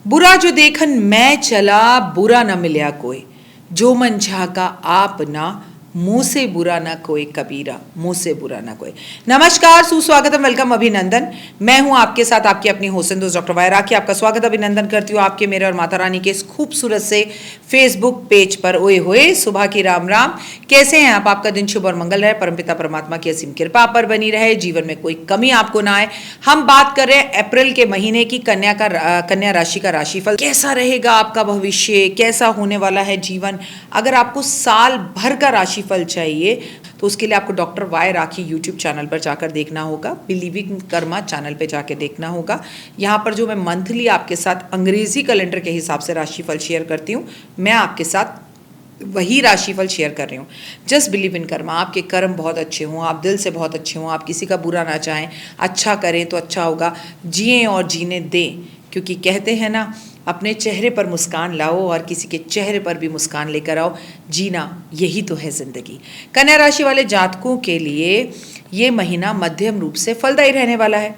बुरा जो देखन मैं चला, बुरा न मिलया कोई, जो मन झाका आप ना, मुंह से बुरा ना कोई कबीरा, मुंह से बुरा ना कोई। नमस्कार, सुस्वागतम, वेलकम, अभिनंदन। मैं हूं आपके साथ आपकी अपनी होस्ट दोस्त डॉक्टर वायरा की। आपका स्वागत अभिनंदन करती हूँ आपके, मेरे और माता रानी के इस खूबसूरत से फेसबुक पेज पर। ओए होए, सुबह की राम राम। कैसे हैं आप? आपका दिन शुभ और मंगल रहे, परमपिता परमात्मा की असीम कृपा पर बनी रहे, जीवन में कोई कमी आपको ना आए। हम बात कर रहे हैं अप्रैल के महीने की कन्या राशि का राशिफल। कैसा रहेगा आपका भविष्य, कैसा होने वाला है जीवन। अगर आपको साल भर का राशिफल चाहिए तो उसके लिए आपको डॉक्टर वाई राखी यूट्यूब चैनल पर जाकर देखना होगा, बिलीविंग कर्मा चैनल पर जाकर देखना होगा। यहाँ पर जो मैं मंथली आपके साथ अंग्रेजी कैलेंडर के हिसाब से राशिफल शेयर करती हूँ, मैं आपके साथ वही राशिफल शेयर कर रही हूँ। Just believe in Karma. आपके कर्म बहुत अच्छे हों, आप दिल से बहुत अच्छे हों, आप किसी का बुरा ना चाहें, अच्छा करें तो अच्छा होगा। जिएं और जीने दें, क्योंकि कहते हैं ना, अपने चेहरे पर मुस्कान लाओ और किसी के चेहरे पर भी मुस्कान लेकर आओ। जीना यही तो है ज़िंदगी। कन्या राशि वाले जातकों के लिए ये महीना मध्यम रूप से फलदायी रहने वाला है।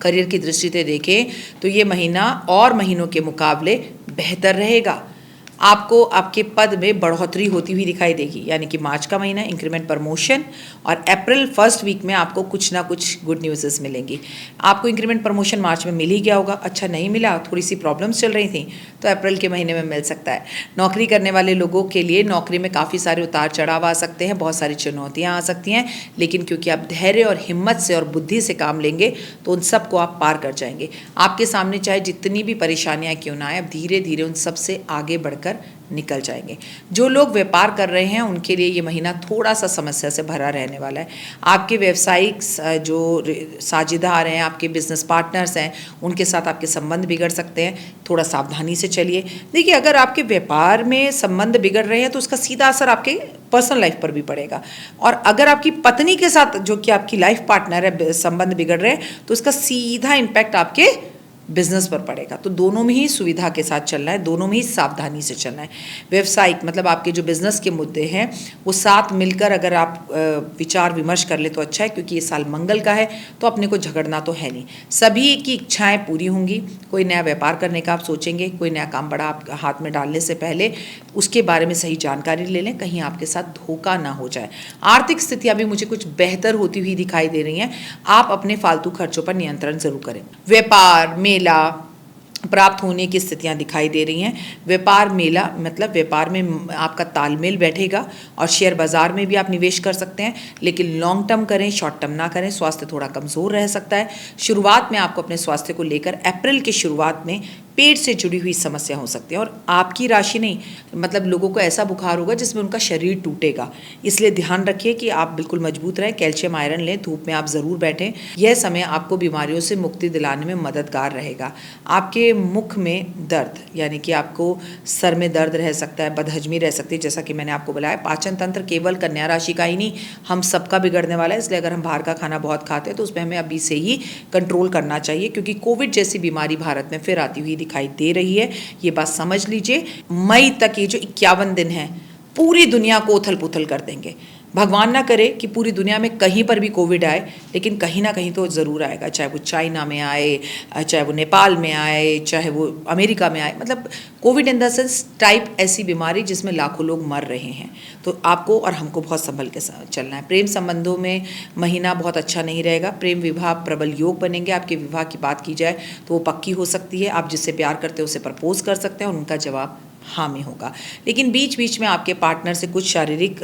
करियर की दृष्टि से देखें तो ये महीना और महीनों के मुकाबले बेहतर रहेगा। आपको आपके पद में बढ़ोतरी होती हुई दिखाई देगी, यानी कि मार्च का महीना इंक्रीमेंट, प्रमोशन, और अप्रैल फर्स्ट वीक में आपको कुछ ना कुछ गुड न्यूज़ मिलेंगी। आपको इंक्रीमेंट प्रमोशन मार्च में मिल ही गया होगा, अच्छा नहीं मिला, थोड़ी सी प्रॉब्लम्स चल रही थी, तो अप्रैल के महीने में मिल सकता है। नौकरी करने वाले लोगों के लिए नौकरी में काफ़ी सारे उतार चढ़ाव आ सकते हैं, बहुत सारी चुनौतियाँ आ सकती हैं, लेकिन क्योंकि आप धैर्य और हिम्मत से और बुद्धि से काम लेंगे तो उन सबको आप पार कर जाएंगे। आपके सामने चाहे जितनी भी परेशानियाँ क्यों ना आए, आप धीरे धीरे उन सब से आगे बढ़कर निकल जाएंगे। जो लोग व्यापार कर रहे हैं उनके लिए ये महीना थोड़ा सा समस्या से भरा रहने वाला है। आपके व्यावसायिक जो साझेदार हैं, आपके बिजनेस पार्टनर्स हैं, उनके साथ आपके संबंध बिगड़ सकते हैं, थोड़ा सावधानी से चलिए। देखिए, अगर आपके व्यापार में संबंध बिगड़ रहे हैं तो उसका सीधा असर आपके पर्सनल लाइफ पर भी पड़ेगा, और अगर आपकी पत्नी के साथ, जो कि आपकी लाइफ पार्टनर है, संबंध बिगड़ रहे हैं तो उसका सीधा इम्पैक्ट आपके बिजनेस पर पड़ेगा। तो दोनों में ही सुविधा के साथ चलना है, दोनों में ही सावधानी से चलना है। व्यवसायिक मतलब आपके जो बिजनेस के मुद्दे हैं वो साथ मिलकर अगर आप विचार विमर्श कर ले तो अच्छा है, क्योंकि ये साल मंगल का है, तो अपने को झगड़ना तो है नहीं। सभी की इच्छाएं पूरी होंगी। कोई नया व्यापार करने का आप सोचेंगे, कोई नया काम बड़ा आप हाथ में डालने से पहले उसके बारे में सही जानकारी ले लें, कहीं आपके साथ धोखा ना हो जाए। आर्थिक स्थितियां भी मुझे कुछ बेहतर होती हुई दिखाई दे रही हैं। आप अपने फालतू खर्चों पर नियंत्रण जरूर करें। व्यापार मेला प्राप्त होने की स्थितियां दिखाई दे रही हैं। व्यापार मेला मतलब व्यापार में आपका तालमेल बैठेगा, और शेयर बाजार में भी आप निवेश कर सकते हैं, लेकिन लॉन्ग टर्म करें, शॉर्ट टर्म ना करें। स्वास्थ्य थोड़ा कमज़ोर रह सकता है। शुरुआत में आपको अपने स्वास्थ्य को लेकर अप्रैल की शुरुआत में पेट से जुड़ी हुई समस्या हो सकती है, और आपकी राशि नहीं, मतलब लोगों को ऐसा बुखार होगा जिसमें उनका शरीर टूटेगा। इसलिए ध्यान रखिए कि आप बिल्कुल मजबूत रहें, कैल्शियम आयरन लें, धूप में आप ज़रूर बैठें। यह समय आपको बीमारियों से मुक्ति दिलाने में मददगार रहेगा। आपके मुख में दर्द, यानी कि आपको सर में दर्द रह सकता है, बदहजमी रह सकती है, जैसा कि मैंने आपको बताया। पाचन तंत्र केवल कन्या राशि का ही नहीं, हम सबका बिगड़ने वाला है। इसलिए अगर हम बाहर का खाना बहुत खाते हैं तो उसमें हमें अभी से ही कंट्रोल करना चाहिए, क्योंकि कोविड जैसी बीमारी भारत में फिर आती हुई दिखाई दे रही है। ये बात समझ लीजिए। मई तक ये जो 51 दिन है पूरी दुनिया को उथल पुथल कर देंगे। भगवान ना करे कि पूरी दुनिया में कहीं पर भी कोविड आए, लेकिन कहीं ना कहीं तो ज़रूर आएगा। चाहे वो चाइना में आए, चाहे वो नेपाल में आए, चाहे वो अमेरिका में आए, मतलब Covid in the sense type ऐसी बीमारी जिसमें लाखों लोग मर रहे हैं। तो आपको और हमको बहुत संभल के चलना है। प्रेम संबंधों में महीना बहुत अच्छा नहीं रहेगा। प्रेम विवाह प्रबल योग बनेंगे। आपके विवाह की बात की जाए तो वो पक्की हो सकती है। आप जिससे प्यार करते हैं उसे प्रपोज कर सकते हैं और उनका जवाब हाँ में होगा। लेकिन बीच बीच में आपके पार्टनर से कुछ शारीरिक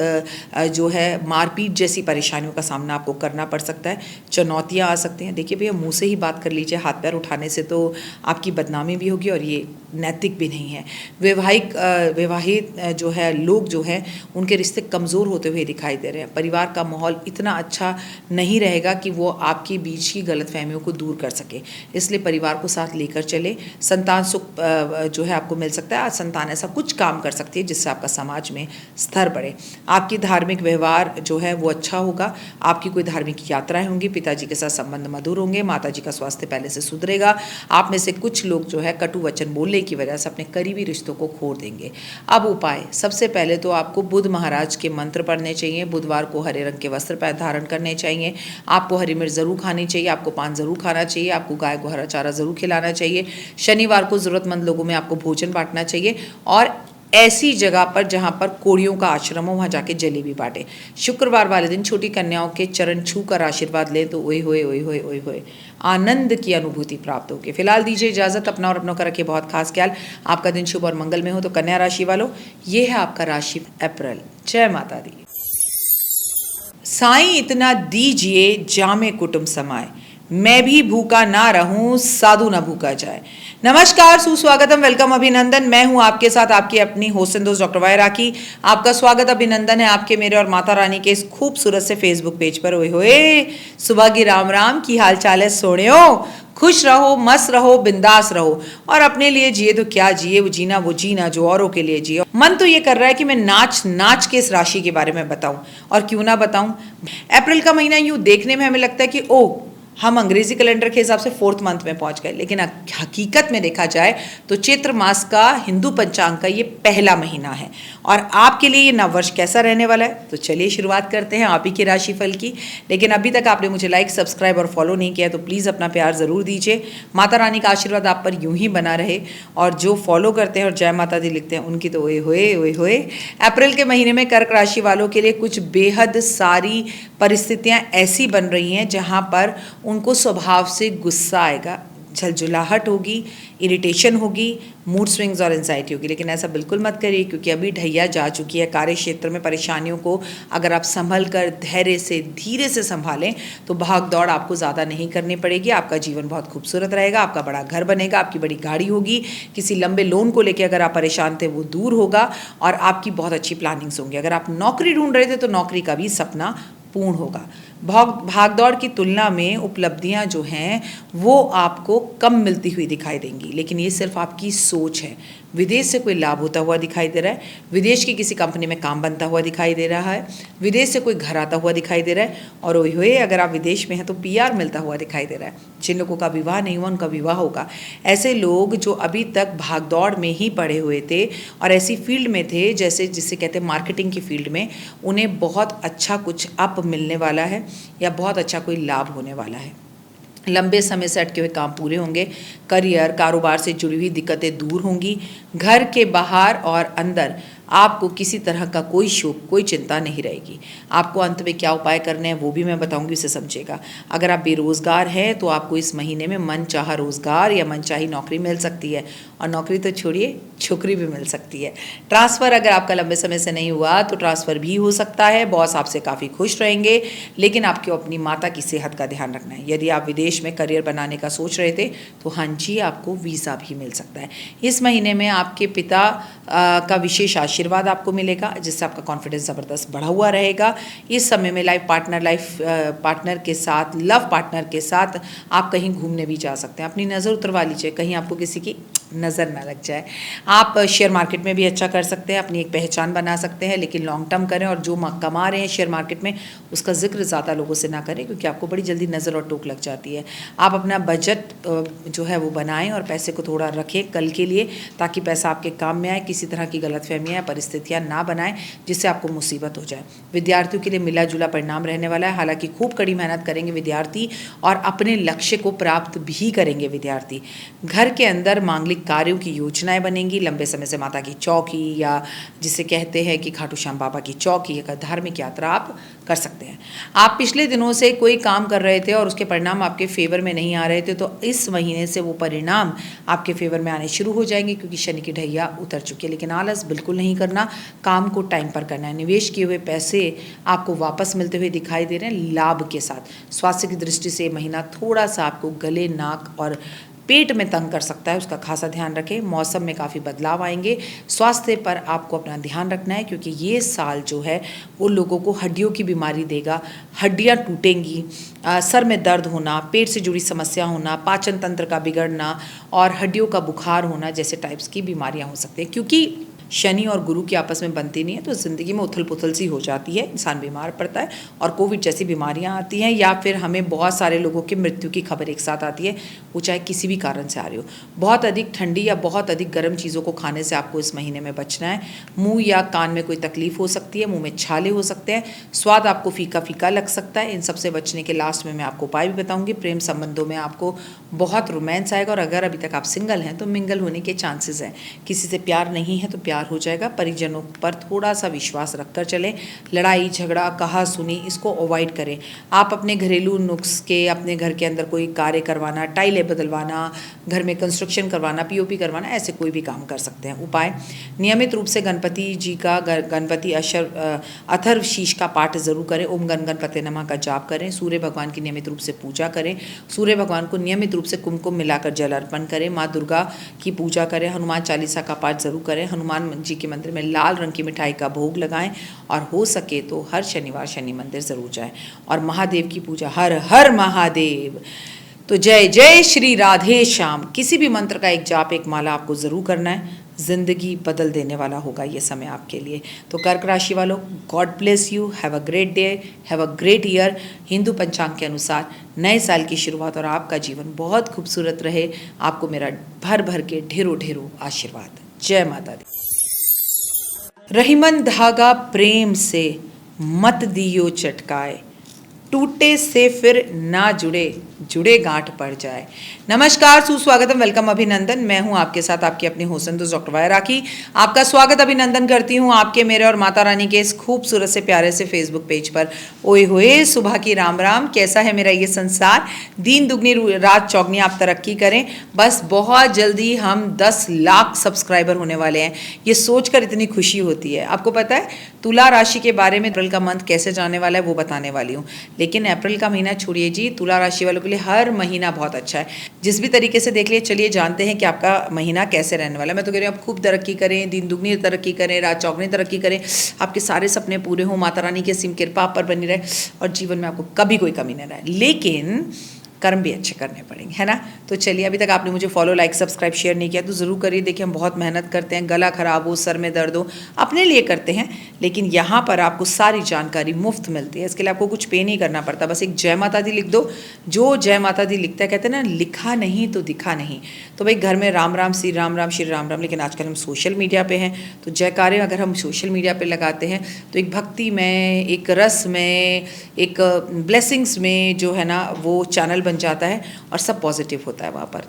जो है मारपीट जैसी परेशानियों का सामना आपको करना पड़ सकता है। चुनौतियाँ आ सकती हैं। देखिए भैया, मुंह से ही बात कर लीजिए, हाथ पैर उठाने से तो आपकी बदनामी भी होगी और ये नैतिक भी नहीं है। विवाहित जो है लोग जो हैं उनके रिश्ते कमज़ोर होते हुए दिखाई दे रहे हैं। परिवार का माहौल इतना अच्छा नहीं रहेगा कि वो आपके बीच की गलतफहमियों को दूर कर सके, इसलिए परिवार को साथ लेकर चले। संतान सुख जो है आपको मिल सकता है। आज संतान संतान ऐसा कुछ काम कर सकती है जिससे आपका समाज में स्तर बढ़े। आपकी धार्मिक व्यवहार जो है वो अच्छा होगा, आपकी कोई धार्मिक यात्राएं होंगी, पिताजी के साथ संबंध मधुर होंगे, माताजी का स्वास्थ्य पहले से सुधरेगा। आप में से कुछ लोग जो है कटु वचन बोलने की वजह से अपने करीबी रिश्तों को खो देंगे। अब उपाय, सबसे पहले तो आपको बुध महाराज के मंत्र पढ़ने चाहिए। बुधवार को हरे रंग के वस्त्र धारण करने चाहिए। आपको हरी मिर्च जरूर खानी चाहिए, आपको पान जरूर खाना चाहिए, आपको गाय को हरा चारा जरूर खिलाना चाहिए। शनिवार को जरूरतमंद लोगों में आपको भोजन बांटना चाहिए और ऐसी जगह पर जहां पर कोड़ियों का आश्रम हो वहां जाके जलेबी बांटे। शुक्रवार वाले दिन छोटी कन्याओं के चरण छूकर आशीर्वाद लें तो ओए होए ओए होए ओए होए आनंद की अनुभूति प्राप्त होगी। फिलहाल दीजिए इजाजत, अपना और अपनों का रखिए बहुत खास ख्याल। आपका दिन शुभ और मंगल में हो। तो कन्या राशि वालों, ये है आपका राशि अप्रैल। जय माता दी। साईं इतना दीजिए जामे कुटुंब समाए, मैं भी भूखा ना रहूं साधु ना भूखा जाए। नमस्कार, सुस्वागतम, वेलकम, अभिनंदन। मैं हूं आपके साथ आपकी अपनी होस्ट एंड दोस्त डॉक्टर वाई राखी। आपका स्वागत अभिनंदन है आपके, मेरे और माता रानी के इस खूबसूरत से फेसबुक पेज पर। ओए होए, सुबह की राम राम, की हाल चाल है सोनियो? खुश रहो, मस्त रहो, बिंदास रहो और अपने लिए जिए तो क्या जिए, वो जीना जो औरों के लिए जिए। मन तो ये कर रहा है कि मैं नाच नाच के इस राशि के बारे में बताऊं, और क्यों ना बताऊं। अप्रैल का महीना यूं देखने में हमें लगता है कि ओ, हम अंग्रेजी कैलेंडर के हिसाब से 4th मंथ में पहुंच गए, लेकिन हकीकत में देखा जाए तो चैत्र मास का हिंदू पंचांग का ये पहला महीना है। और आपके लिए ये नववर्ष कैसा रहने वाला है, तो चलिए शुरुआत करते हैं आप ही के राशिफल की। लेकिन अभी तक आपने मुझे लाइक, सब्सक्राइब और फॉलो नहीं किया तो प्लीज़ अपना प्यार ज़रूर दीजिए। माता रानी का आशीर्वाद आप पर यूं ही बना रहे। और जो फॉलो करते हैं और जय माता दी लिखते हैं उनकी तो ओए होए ओए होए। अप्रैल के महीने में कर्क राशि वालों के लिए कुछ बेहद सारी परिस्थितियां ऐसी बन रही हैं जहां पर उनको स्वभाव से गुस्सा आएगा, झलझुलाहट होगी, इरिटेशन होगी, मूड स्विंग्स और एंजाइटी होगी। लेकिन ऐसा बिल्कुल मत करिए, क्योंकि अभी ढैया जा चुकी है। कार्य क्षेत्र में परेशानियों को अगर आप संभल कर धैर्य से धीरे से संभालें तो भाग दौड़ आपको ज़्यादा नहीं करनी पड़ेगी। आपका जीवन बहुत खूबसूरत रहेगा, आपका बड़ा घर बनेगा, आपकी बड़ी गाड़ी होगी, किसी लंबे लोन को लेकर अगर आप परेशान थे वो दूर होगा और आपकी बहुत अच्छी प्लानिंग्स होंगी। अगर आप नौकरी ढूंढ रहे थे तो नौकरी का भी सपना पूर्ण होगा। भागदौड़ की तुलना में उपलब्धियां जो हैं वो आपको कम मिलती हुई दिखाई देंगी, लेकिन ये सिर्फ आपकी सोच है। विदेश से कोई लाभ होता हुआ दिखाई दे रहा है, विदेश की किसी कंपनी में काम बनता हुआ दिखाई दे रहा है, विदेश से कोई घर आता हुआ दिखाई दे रहा है, और ओए होए अगर आप विदेश में हैं तो PR मिलता हुआ दिखाई दे रहा है। जिन लोगों का विवाह नहीं हुआ उनका विवाह होगा। ऐसे लोग जो अभी तक भागदौड़ में ही पड़े हुए थे और ऐसी फील्ड में थे जैसे जिसे कहते हैं मार्केटिंग की फील्ड में, उन्हें बहुत अच्छा कुछ अप मिलने वाला है या बहुत अच्छा कोई लाभ होने वाला है। लंबे समय से अटके हुए काम पूरे होंगे। करियर, कारोबार से जुड़ी हुई दिक्कतें दूर होंगी। घर के बाहर और अंदर आपको किसी तरह का कोई शोक, कोई चिंता नहीं रहेगी। आपको अंत में क्या उपाय करने हैं वो भी मैं बताऊंगी, उसे समझेगा। अगर आप बेरोजगार हैं तो आपको इस महीने में मनचाहा रोजगार या मनचाही नौकरी मिल सकती है, और नौकरी तो छोड़िए, छोकरी भी मिल सकती है। ट्रांसफ़र अगर आपका लंबे समय से नहीं हुआ तो ट्रांसफ़र भी हो सकता है। बॉस आपसे काफ़ी खुश रहेंगे, लेकिन आपको अपनी माता की सेहत का ध्यान रखना है। यदि आप विदेश में करियर बनाने का सोच रहे थे तो हाँ जी, आपको वीज़ा भी मिल सकता है। इस महीने में आपके पिता का विशेष आशीर्वाद आपको मिलेगा, जिससे आपका कॉन्फिडेंस ज़बरदस्त बढ़ा हुआ रहेगा। इस समय में लाइफ पार्टनर के साथ, लव पार्टनर के साथ आप कहीं घूमने भी जा सकते हैं। अपनी नज़र उतरवा लीजिए, कहीं आपको किसी की नज़र ना लग जाए। आप शेयर मार्केट में भी अच्छा कर सकते हैं, अपनी एक पहचान बना सकते हैं, लेकिन लॉन्ग टर्म करें। और जो कमा रहे हैं शेयर मार्केट में उसका जिक्र ज़्यादा लोगों से ना करें, क्योंकि आपको बड़ी जल्दी नज़र और टोक लग जाती है। आप अपना बजट जो है वो बनाएं और पैसे को थोड़ा रखें कल के लिए, ताकि पैसा आपके काम में आए। किसी तरह की गलतफहमियां या परिस्थितियां ना बनाएं जिससे आपको मुसीबत हो जाए। विद्यार्थियों के लिए मिला जुला परिणाम रहने वाला है। हालांकि खूब कड़ी मेहनत करेंगे विद्यार्थी और अपने लक्ष्य को प्राप्त भी करेंगे विद्यार्थी। घर के अंदर मांगलिक कार्यों की योजनाएं बनेंगी। लंबे समय से माता की चौकी या जिसे कहते हैं कि खाटू श्याम बाबा की चौकी या धार्मिक यात्रा आप कर सकते हैं। आप पिछले दिनों से कोई काम कर रहे थे और उसके परिणाम आपके फेवर में नहीं आ रहे थे, तो इस महीने से वो परिणाम आपके फेवर में आने शुरू हो जाएंगे, क्योंकि शनि की ढैया उतर चुकी है। लेकिन आलस बिल्कुल नहीं करना, काम को टाइम पर करना है। निवेश किए हुए पैसे आपको वापस मिलते हुए दिखाई दे रहे हैं लाभ के साथ। स्वास्थ्य की दृष्टि से महीना थोड़ा सा आपको गले, नाक और पेट में तंग कर सकता है, उसका खासा ध्यान रखें। मौसम में काफ़ी बदलाव आएंगे, स्वास्थ्य पर आपको अपना ध्यान रखना है क्योंकि ये साल जो है वो लोगों को हड्डियों की बीमारी देगा। हड्डियाँ टूटेंगी, सर में दर्द होना, पेट से जुड़ी समस्या होना, पाचन तंत्र का बिगड़ना और हड्डियों का बुखार होना जैसे टाइप्स की बीमारियाँ हो सकती हैं। क्योंकि शनि और गुरु की आपस में बनती नहीं है तो ज़िंदगी में उथल पुथल सी हो जाती है, इंसान बीमार पड़ता है और कोविड जैसी बीमारियां आती हैं या फिर हमें बहुत सारे लोगों की मृत्यु की खबर एक साथ आती है, वो चाहे किसी भी कारण से आ रही हो। बहुत अधिक ठंडी या बहुत अधिक गर्म चीज़ों को खाने से आपको इस महीने में बचना है। मुँह या कान में कोई तकलीफ हो सकती है, मुँह में छाले हो सकते हैं, स्वाद आपको फीका फीका लग सकता है। इन सबसे बचने के लास्ट में मैं आपको उपाय भी बताऊँगी। प्रेम संबंधों में आपको बहुत रोमांस आएगा और अगर अभी तक आप सिंगल हैं तो मिंगल होने के चांसेस हैं। किसी से प्यार नहीं है तो प्यार हो जाएगा। परिजनों पर थोड़ा सा विश्वास रखकर चलें। लड़ाई झगड़ा कहा सुनी इसको अवॉइड करें। आप अपने घरेलू नुस्खे, अपने घर के अंदर कोई कार्य करवाना, टाइलें बदलवाना, घर में कंस्ट्रक्शन करवाना, पीओपी करवाना, ऐसे कोई भी काम कर सकते हैं। उपाय, नियमित रूप से गणपति जी का गणपति अथर्व शीष का पाठ जरूर करें। ओम गण गणपति नमः का जाप करें। सूर्य भगवान की नियमित रूप से पूजा करें। सूर्य भगवान को नियमित रूप से कुमकुम मिलाकर जल अर्पण करें। माँ दुर्गा की पूजा करें। हनुमान चालीसा का पाठ जरूर करें। हनुमान जी के मंदिर में लाल रंग की मिठाई का भोग लगाएं और हो सके तो हर शनिवार शनि मंदिर जरूर जाएं और महादेव की पूजा, हर हर महादेव। तो जय जय श्री राधे श्याम, किसी भी मंत्र का एक जाप एक माला आपको जरूर करना है। जिंदगी बदल देने वाला होगा ये समय आपके लिए। तो कर्क राशि वालों, God bless you, have a great day, have a great year. Hindu पंचांग के अनुसार नए साल की शुरुआत और आपका जीवन बहुत खूबसूरत रहे। आपको मेरा भर भर के ढेरों ढेरों आशीर्वाद। जय माता दी। रहीमन धागा प्रेम से मत दियो चटकाए, टूटे से फिर ना जुड़े, जुड़े गांठ पड़ जाए। नमस्कार, सुस्वागतम, वेलकम, अभिनंदन। मैं हूं आपके साथ आपकी अपनी होसन दोस्त डॉक्टर वाया राखी। आपका स्वागत अभिनंदन करती हूं आपके, मेरे और माता रानी के इस खूबसूरत से प्यारे से फेसबुक पेज पर। ओए होए सुबह की राम राम, कैसा है मेरा ये संसार। दिन दुगनी रात चौगनी, आप तरक्की करें। बस बहुत जल्दी हम 10 लाख सब्सक्राइबर होने वाले हैं, ये सोचकर इतनी खुशी होती है। आपको पता है तुला राशि के बारे में अप्रैल का मंथ कैसे जाने वाला है वो बताने वाली हूँ। लेकिन अप्रैल का महीना छोड़िए जी, तुला राशि वालों के लिए हर महीना बहुत अच्छा है। जिस भी तरीके से देख लिए, चलिए जानते हैं कि आपका महीना कैसे रहने वाला है। मैं तो कह रही हूँ आप खूब तरक्की करें, दिन दुगनी तरक्की करें, रात चौगनी तरक्की करें, आपके सारे सपने पूरे हों, माता रानी की असीम कृपा आप पर बनी रहे और जीवन में आपको कभी कोई कमी न रहे। लेकिन कर्म भी अच्छे करने पड़ेंगे, है ना। तो चलिए, अभी तक आपने मुझे फॉलो, लाइक, सब्सक्राइब, शेयर नहीं किया तो ज़रूर करिए। देखिए हम बहुत मेहनत करते हैं, गला खराब हो, सर में दर्द हो, अपने लिए करते हैं, लेकिन यहाँ पर आपको सारी जानकारी मुफ्त मिलती है। इसके लिए आपको कुछ पे नहीं करना पड़ता, बस एक जय माता दी लिख दो। जो जय माता दी लिखता है, कहते हैं ना, लिखा नहीं तो दिखा नहीं। तो भाई घर में राम राम श्री राम राम श्री राम राम, लेकिन आजकल हम सोशल मीडिया पे हैं तो जयकारे अगर हम सोशल मीडिया पे लगाते हैं तो एक भक्ति में, एक रस में, एक ब्लेसिंग्स में जो है ना वो चैनल बन जाता है और सब पॉजिटिव होता है वहाँ पर।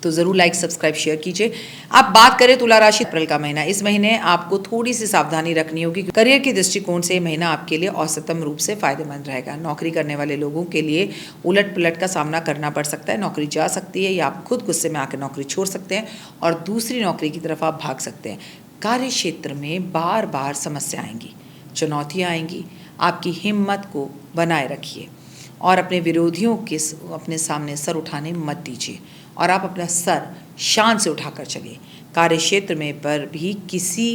तो ज़रूर लाइक, सब्सक्राइब, शेयर कीजिए। आप बात करें तुला राशि, अप्रैल का महीना, इस महीने आपको थोड़ी सी सावधानी रखनी होगी। करियर के दृष्टिकोण से ये महीना आपके लिए औसतम रूप से फायदेमंद रहेगा। नौकरी करने वाले लोगों के लिए उलट पुलट का सामना करना पड़ सकता है। नौकरी जा सकती है या आप खुद गुस्से में आकर नौकरी छोड़ सकते हैं और दूसरी नौकरी की तरफ आप भाग सकते हैं। कार्य क्षेत्र में बार बार समस्या आएंगी, चुनौतियाँ आएंगी। आपकी हिम्मत को बनाए रखिए और अपने विरोधियों के अपने सामने सर उठाने मत दीजिए और आप अपना सर शान से उठाकर चलिए। कार्य क्षेत्र में पर भी किसी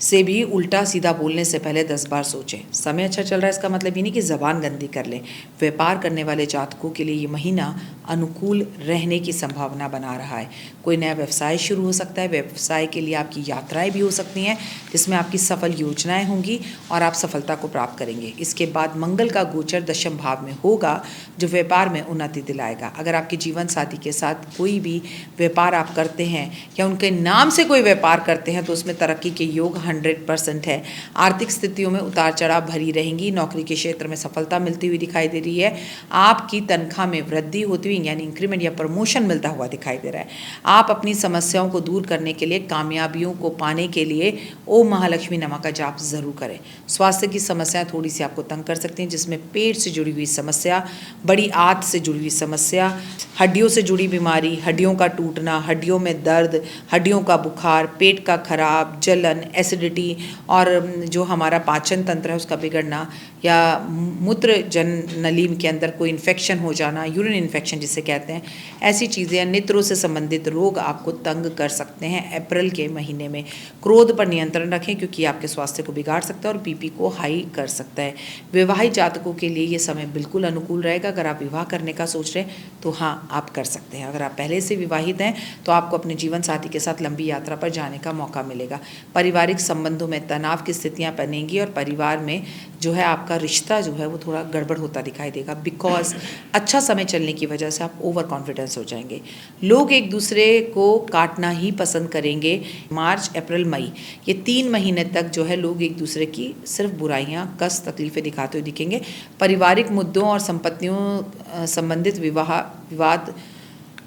से भी उल्टा सीधा बोलने से पहले 10 बार सोचें। समय अच्छा चल रहा है इसका मतलब ये नहीं कि ज़बान गंदी कर लें। व्यापार करने वाले जातकों के लिए ये महीना अनुकूल रहने की संभावना बना रहा है। कोई नया व्यवसाय शुरू हो सकता है। व्यवसाय के लिए आपकी यात्राएं भी हो सकती हैं जिसमें आपकी सफल योजनाएं होंगी और आप सफलता को प्राप्त करेंगे। इसके बाद मंगल का गोचर दशम भाव में होगा जो व्यापार में उन्नति दिलाएगा। अगर आपके जीवन साथी के साथ कोई भी व्यापार आप करते हैं या उनके नाम से कोई व्यापार करते हैं तो उसमें तरक्की के योग 100% है। आर्थिक स्थितियों में उतार चढ़ाव भरी रहेंगी। नौकरी के क्षेत्र में सफलता मिलती हुई दिखाई दे रही है। आपकी तनख्वाह में वृद्धि होती हुई यानी इंक्रीमेंट या प्रमोशन मिलता हुआ दिखाई दे रहा है। आप अपनी समस्याओं को दूर करने के लिए, कामयाबियों को पाने के लिए ओम महालक्ष्मी नमः का जाप जरूर करें। स्वास्थ्य की समस्याएं थोड़ी सी आपको तंग कर सकती हैं, जिसमें पेट से जुड़ी हुई समस्या, बड़ी आंत से जुड़ी हुई समस्या, हड्डियों से जुड़ी बीमारी, हड्डियों का टूटना, हड्डियों में दर्द, हड्डियों का बुखार, पेट का खराब, जलन, एसिडिटी और जो हमारा पाचन तंत्र है उसका बिगड़ना, या मूत्र जन नली के अंदर कोई इन्फेक्शन हो जाना, यूरिन इन्फेक्शन जिसे कहते हैं, ऐसी चीज़ें या नेत्रों से संबंधित रोग आपको तंग कर सकते हैं अप्रैल के महीने में। क्रोध पर नियंत्रण रखें क्योंकि आपके स्वास्थ्य को बिगाड़ सकता है और बीपी को हाई कर सकता है। विवाहित जातकों के लिए ये समय बिल्कुल अनुकूल रहेगा। अगर आप विवाह करने का सोच रहे हैं तो हाँ, आप कर सकते हैं। अगर आप पहले से विवाहित हैं तो आपको अपने जीवन साथी के साथ लंबी यात्रा पर जाने का मौका मिलेगा। पारिवारिक संबंधों में तनाव की स्थितियाँ बनेंगी और परिवार में जो है आपका रिश्ता जो है वो थोड़ा गड़बड़ होता दिखाई देगा, बिकॉज अच्छा समय चलने की वजह से आप ओवर कॉन्फिडेंस हो जाएंगे। लोग एक दूसरे को काटना ही पसंद करेंगे। मार्च, अप्रैल, मई, ये 3 महीने तक जो है लोग एक दूसरे की सिर्फ बुराइयां, कष्ट, तकलीफ़ें दिखाते हुए दिखेंगे। पारिवारिक मुद्दों और संपत्तियों संबंधित विवाद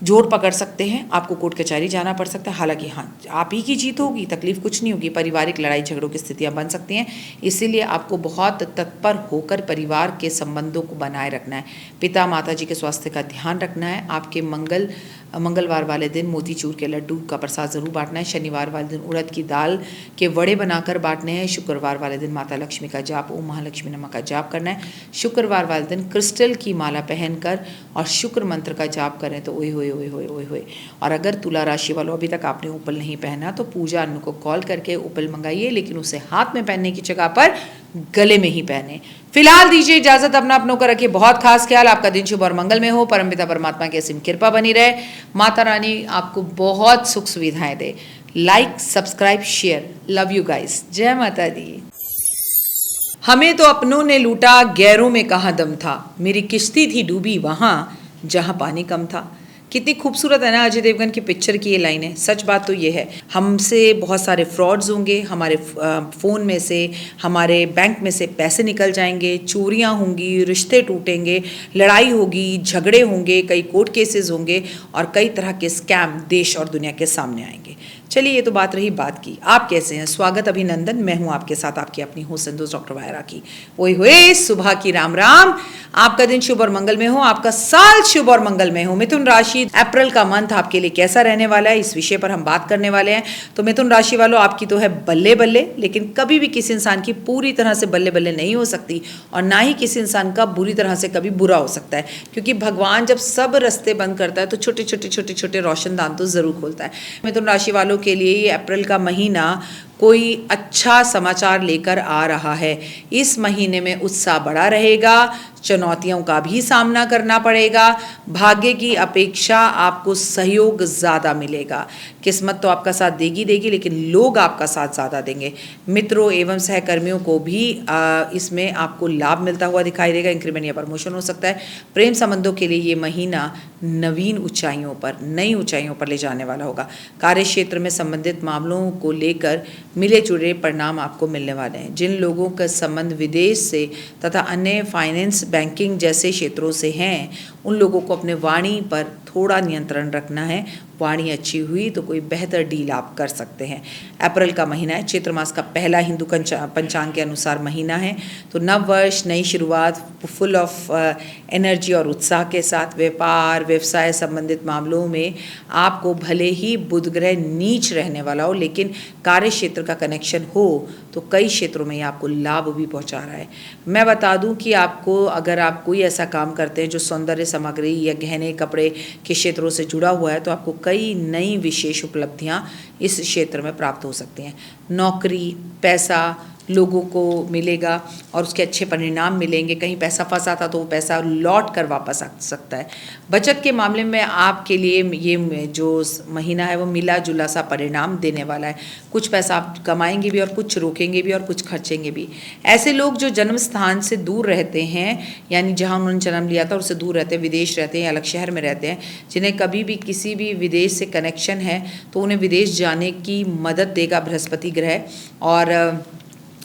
जोर पकड़ सकते हैं। आपको कोर्ट कचहरी जाना पड़ सकता है। हालांकि हाँ, आप ही की जीत होगी, तकलीफ कुछ नहीं होगी। पारिवारिक लड़ाई झगड़ों की स्थितियां बन सकती हैं, इसीलिए आपको बहुत तत्पर होकर परिवार के संबंधों को बनाए रखना है। पिता माता जी के स्वास्थ्य का ध्यान रखना है। आपके मंगलवार वाले दिन मोतीचूर के लड्डू का प्रसाद ज़रूर बांटना है। शनिवार वाले दिन उड़द की दाल के वड़े बनाकर बांटने हैं। शुक्रवार वाले दिन माता लक्ष्मी का जाप, ओम महालक्ष्मी नमः का जाप करना है। शुक्रवार वाले दिन क्रिस्टल की माला पहनकर और शुक्र मंत्र का जाप करें तो ओए होए ओए होए ओए होए। और अगर तुला राशि वालों अभी तक आपने उपल नहीं पहना तो पूजा अन्न को कॉल करके उपल मंगाइए, लेकिन उसे हाथ में पहनने की जगह पर गले में ही पहने। फिलहाल दीजिए इजाजत, अपनों का रखिए बहुत खास ख्याल। आपका दिन शुभ और मंगल में हो। परमपिता परमात्मा की असीम कृपा बनी रहे। माता रानी आपको बहुत सुख सुविधाएं दे। Like, subscribe, share. Love you guys. जय माता दी। हमें तो अपनों ने लूटा, गैरों में कहाँ दम था। मेरी किश्ती थी डूबी वहां जहां पानी कम था। कितनी खूबसूरत है ना अजय देवगन की पिक्चर की ये लाइन है। सच बात तो ये है, हमसे बहुत सारे फ्रॉड्स होंगे, हमारे फ़ोन में से, हमारे बैंक में से पैसे निकल जाएंगे, चोरियां होंगी, रिश्ते टूटेंगे, लड़ाई होगी, झगड़े होंगे, कई कोर्ट केसेस होंगे और कई तरह के स्कैम देश और दुनिया के सामने आएंगे। चलिए, ये तो बात रही बात की। आप कैसे हैं? स्वागत अभिनंदन। मैं हूं आपके साथ, आपकी अपनी होस्ट संतोष डॉक्टर वायरा की। ओए होए, सुबह की राम राम। आपका दिन शुभ और मंगल में हो, आपका साल शुभ और मंगल में हो। मिथुन राशि, अप्रैल का मंथ आपके लिए कैसा रहने वाला है, इस विषय पर हम बात करने वाले हैं। तो मिथुन राशि वालों, आपकी तो है बल्ले बल्ले, लेकिन कभी भी किसी इंसान की पूरी तरह से बल्ले बल्ले नहीं हो सकती और ना ही किसी इंसान का बुरी तरह से कभी बुरा हो सकता है, क्योंकि भगवान जब सब रास्ते बंद करता है तो छोटे छोटे छोटे छोटे रोशनदान तो जरूर खोलता है। मिथुन राशि वालों के लिए ये अप्रैल का महीना कोई अच्छा समाचार लेकर आ रहा है। इस महीने में उत्साह बढ़ा रहेगा, चुनौतियों का भी सामना करना पड़ेगा, भाग्य की अपेक्षा आपको सहयोग ज़्यादा मिलेगा। किस्मत तो आपका साथ देगी, लेकिन लोग आपका साथ ज़्यादा देंगे। मित्रों एवं सहकर्मियों को भी इसमें आपको लाभ मिलता हुआ दिखाई देगा। इंक्रीमेंट या प्रमोशन हो सकता है। प्रेम संबंधों के लिए ये महीना नवीन ऊंचाइयों पर, नई ऊंचाइयों पर ले जाने वाला होगा। कार्य क्षेत्र में संबंधित मामलों को लेकर मिले जुले परिणाम आपको मिलने वाले हैं। जिन लोगों का संबंध विदेश से तथा अन्य फाइनेंस, बैंकिंग जैसे क्षेत्रों से हैं, उन लोगों को अपने वाणी पर थोड़ा नियंत्रण रखना है। वाणी अच्छी हुई तो कोई बेहतर डील आप कर सकते हैं। अप्रैल का महीना है, चैत्र मास का पहला हिंदू पंचांग के अनुसार महीना है। तो नव वर्ष, नई शुरुआत, फुल ऑफ एनर्जी और उत्साह के साथ व्यापार व्यवसाय संबंधित मामलों में आपको भले ही बुध ग्रह नीच रहने वाला हो, लेकिन कार्य क्षेत्र का कनेक्शन हो तो कई क्षेत्रों में आपको लाभ भी पहुंचा रहा है। मैं बता दूं कि आपको, अगर आप कोई ऐसा काम करते हैं जो सौंदर्य सामग्री या गहने कपड़े के क्षेत्रों से जुड़ा हुआ है, तो आपको कई नई विशेष उपलब्धियां इस क्षेत्र में प्राप्त हो सकती हैं। नौकरी, पैसा लोगों को मिलेगा और उसके अच्छे परिणाम मिलेंगे। कहीं पैसा फंसा था तो वो पैसा लौट कर वापस आ सकता है। बचत के मामले में आपके लिए ये जो महीना है वो मिला जुला सा परिणाम देने वाला है। कुछ पैसा आप कमाएंगे भी और कुछ रोकेंगे भी और कुछ खर्चेंगे भी। ऐसे लोग जो जन्म स्थान से दूर रहते हैं, यानी जहाँ उन्होंने जन्म लिया था उससे दूर रहते हैं, विदेश रहते हैं या अलग शहर में रहते हैं, जिन्हें कभी भी किसी भी विदेश से कनेक्शन है, तो उन्हें विदेश जाने की मदद देगा बृहस्पति ग्रह। और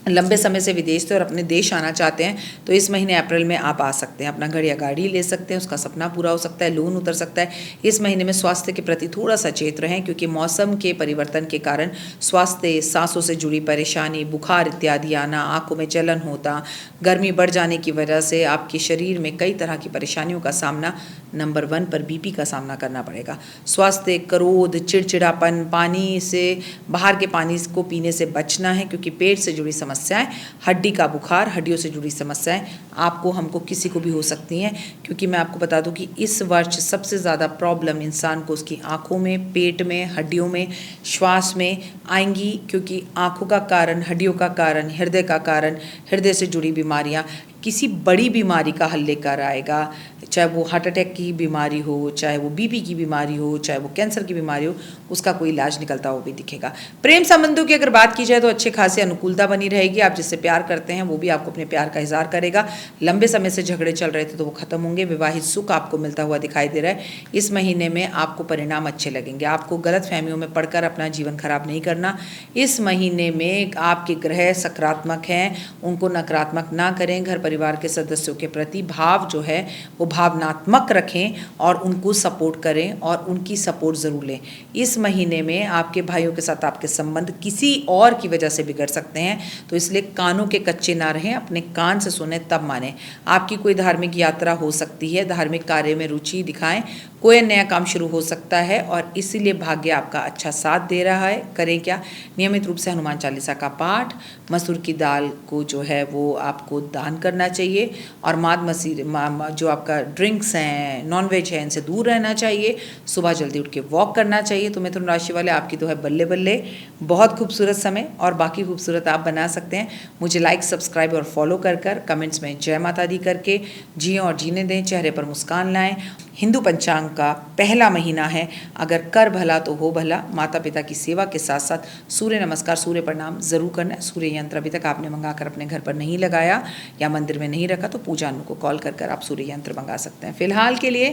लंबे समय से विदेश थे और अपने देश आना चाहते हैं तो इस महीने अप्रैल में आप आ सकते हैं। अपना घर या गाड़ी ले सकते हैं, उसका सपना पूरा हो सकता है, लोन उतर सकता है। इस महीने में स्वास्थ्य के प्रति थोड़ा सचेत रहें, क्योंकि मौसम के परिवर्तन के कारण स्वास्थ्य, सांसों से जुड़ी परेशानी, बुखार इत्यादि आना, आंखों में जलन होता, गर्मी बढ़ जाने की वजह से आपके शरीर में कई तरह की परेशानियों का सामना, नंबर 1 पर बीपी का सामना करना पड़ेगा। स्वास्थ्य, क्रोध, चिड़चिड़ापन, पानी से, बाहर के पानी को पीने से बचना है, क्योंकि पेट से जुड़ी समस्या समस्याएं, हड्डी का बुखार, हड्डियों से जुड़ी समस्याएं आपको, हमको, किसी को भी हो सकती हैं। क्योंकि मैं आपको बता दूं कि इस वर्ष सबसे ज़्यादा प्रॉब्लम इंसान को उसकी आँखों में, पेट में, हड्डियों में, श्वास में आएंगी। क्योंकि आँखों का कारण, हड्डियों का कारण, हृदय का कारण, हृदय से जुड़ी बीमारियाँ किसी बड़ी बीमारी का हल लेकर आएगा। चाहे वो हार्ट अटैक की बीमारी हो, चाहे वो बीपी की बीमारी हो, चाहे वो कैंसर की बीमारी हो, उसका कोई इलाज निकलता वो भी दिखेगा। प्रेम संबंधों की अगर बात की जाए तो अच्छे खासी अनुकूलता बनी रहेगी। आप जिससे प्यार करते हैं वो भी आपको अपने प्यार का इजहार करेगा। लंबे समय से झगड़े चल रहे थे तो वो खत्म होंगे। विवाहित सुख आपको मिलता हुआ दिखाई दे रहा है। इस महीने में आपको परिणाम अच्छे लगेंगे। आपको गलत फहमियों में पढ़कर अपना जीवन खराब नहीं करना। इस महीने में आपके ग्रह सकारात्मक हैं, उनको नकारात्मक ना करें। घर परिवार के सदस्यों के प्रति भाव जो है वो भावनात्मक रखें और उनको सपोर्ट करें और उनकी सपोर्ट ज़रूर लें। इस महीने में आपके भाइयों के साथ आपके संबंध किसी और की वजह से बिगड़ सकते हैं, तो इसलिए कानों के कच्चे ना रहें, अपने कान से सुने तब माने। आपकी कोई धार्मिक यात्रा हो सकती है, धार्मिक कार्य में रुचि दिखाएं, कोई नया काम शुरू हो सकता है और इसीलिए भाग्य आपका अच्छा साथ दे रहा है। करें क्या? नियमित रूप से हनुमान चालीसा का पाठ, मसूर की दाल को जो है वो आपको दान करना चाहिए और माद मसीर जो आपका ड्रिंक्स हैं, नॉनवेज है, इनसे दूर रहना चाहिए। सुबह जल्दी उठ के वॉक करना चाहिए। तो मिथुन राशि वाले, आपकी तो है बल्ले बल्ले, बहुत खूबसूरत समय और बाकी खूबसूरत आप बना सकते हैं। मुझे लाइक, सब्सक्राइब और फॉलो कर कमेंट्स में जय माता दी करके जिएं और जीने दें, चेहरे पर मुस्कान लाएं। हिंदू पंचांग का पहला महीना है, अगर कर भला तो हो भला। माता पिता की सेवा के साथ साथ सूर्य नमस्कार, सूर्य प्रणाम ज़रूर करना है। सूर्य यंत्र अभी तक आपने मंगाकर अपने घर पर नहीं लगाया या मंदिर में नहीं रखा तो पूजा को कॉल कर आप सूर्य यंत्र मंगा सकते हैं। फिलहाल के लिए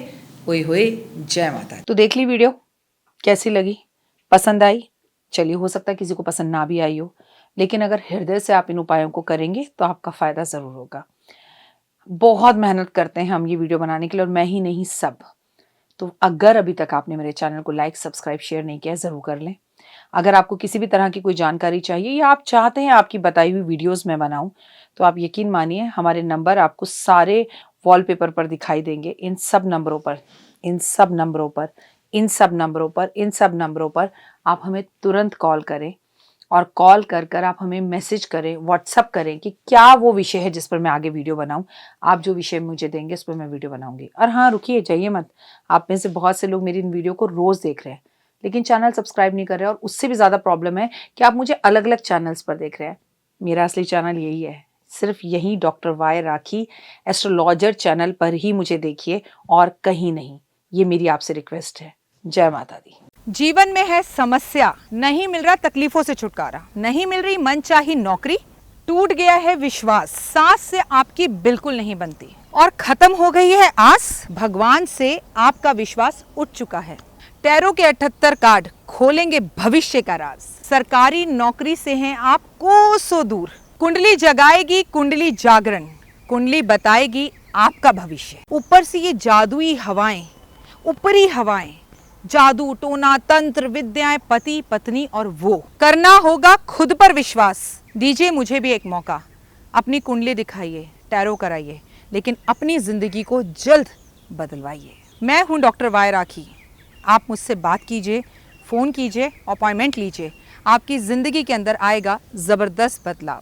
हुए जय माता। तो देख ली वीडियो, कैसी लगी, पसंद आई? चलिए, हो सकता है किसी को पसंद ना भी आई हो, लेकिन अगर हृदय से आप इन उपायों को करेंगे तो आपका फायदा ज़रूर होगा। बहुत मेहनत करते हैं हम ये वीडियो बनाने के लिए और मैं ही नहीं, सब। तो अगर अभी तक आपने मेरे चैनल को लाइक, सब्सक्राइब, शेयर नहीं किया, ज़रूर कर लें। अगर आपको किसी भी तरह की कोई जानकारी चाहिए या आप चाहते हैं आपकी बताई हुई वीडियोस मैं बनाऊं, तो आप यकीन मानिए हमारे नंबर आपको सारे वॉलपेपर पर दिखाई देंगे। इन सब नंबरों पर, इन सब नंबरों पर, इन सब नंबरों पर, इन सब नंबरों पर आप हमें तुरंत कॉल करें और कॉल कर आप हमें मैसेज करें, व्हाट्सअप करें कि क्या वो विषय है जिस पर मैं आगे वीडियो बनाऊं। आप जो विषय मुझे देंगे उस पर मैं वीडियो बनाऊंगी। और हाँ, रुकिए, जाइए मत। आप में से बहुत से लोग मेरी इन वीडियो को रोज़ देख रहे हैं लेकिन चैनल सब्सक्राइब नहीं कर रहे, और उससे भी ज़्यादा प्रॉब्लम है कि आप मुझे अलग अलग चैनल्स पर देख रहे हैं। मेरा असली चैनल यही है, सिर्फ यही डॉक्टर वाई राखी एस्ट्रोलॉजर चैनल पर ही मुझे देखिए और कहीं नहीं। ये मेरी आपसे रिक्वेस्ट है। जय माता दी। जीवन में है समस्या, नहीं मिल रहा तकलीफों से छुटकारा, नहीं मिल रही मनचाही नौकरी, टूट गया है विश्वास, सांस से आपकी बिल्कुल नहीं बनती और खत्म हो गई है आस, भगवान से आपका विश्वास उठ चुका है। टैरो के 78 कार्ड खोलेंगे भविष्य का राज। सरकारी नौकरी से हैं आप कोसों दूर, कुंडली जगाएगी कुंडली जागरण, कुंडली बताएगी आपका भविष्य। ऊपर से ये जादुई हवाएं, ऊपरी हवाएं, जादू टोना तंत्र विद्याएं, पति पत्नी और वो, करना होगा खुद पर विश्वास। दीजिए मुझे भी एक मौका, अपनी कुंडली दिखाइए, टैरो कराइए, लेकिन अपनी जिंदगी को जल्द बदलवाइए। मैं हूं डॉक्टर वाई राखी। आप मुझसे बात कीजिए, फ़ोन कीजिए, अपॉइंटमेंट लीजिए, आपकी ज़िंदगी के अंदर आएगा ज़बरदस्त बदलाव।